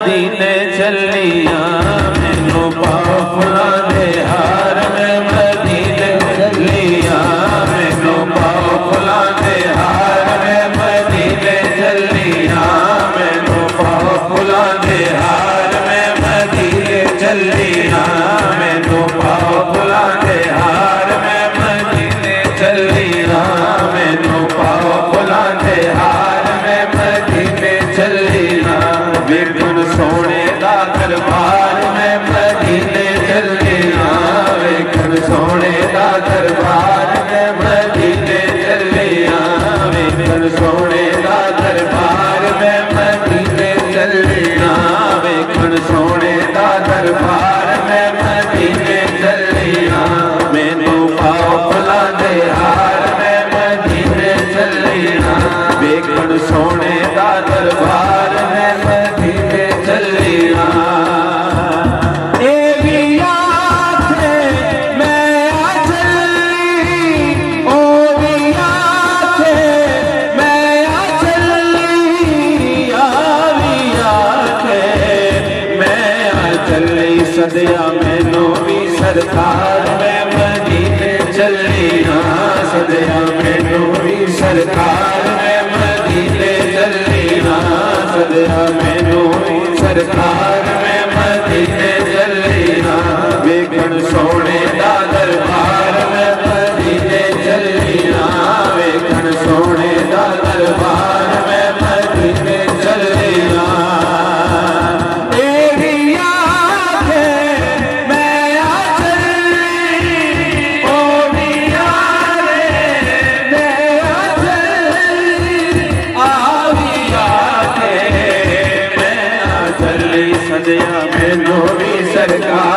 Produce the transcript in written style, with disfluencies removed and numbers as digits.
मदीने चलिया मैनू पाओ फुलां दे हार में मदीने चलिया मैनू पाओ फुलां दे हार में मदीने चलिया मैनू पाओ फुलां दे हार में मदीने चलिया मैनू पाओ फुलां दे हार में मदीने चलिया मैनू पाओ फुलां दे हार में मदीने चलिया वेखण सोने दा दरबार में मदीने चलिया वेखण सोने दा दरबार में मदीने चलिया वेखण सोने दा दरबार में मदीने चलिया वेखण सोने दा दरबार में मदीने चलिया मैनू पाओ फुलां दे हार में मदीने चलिया वेखण सोने दा दरबार में मदीने चलिया सदिया मैनू भी सरकार में मदीने चलिया सदिया मैनू भी सरकार में मदीने चलिया सदिया मैनू भी सरकार में मदीने चलिया वेखण सोने दा दरबार में मदीने चलिया वेखण सोने दा दरबार में मदीने चलिया सदिया मैनू भी सरकार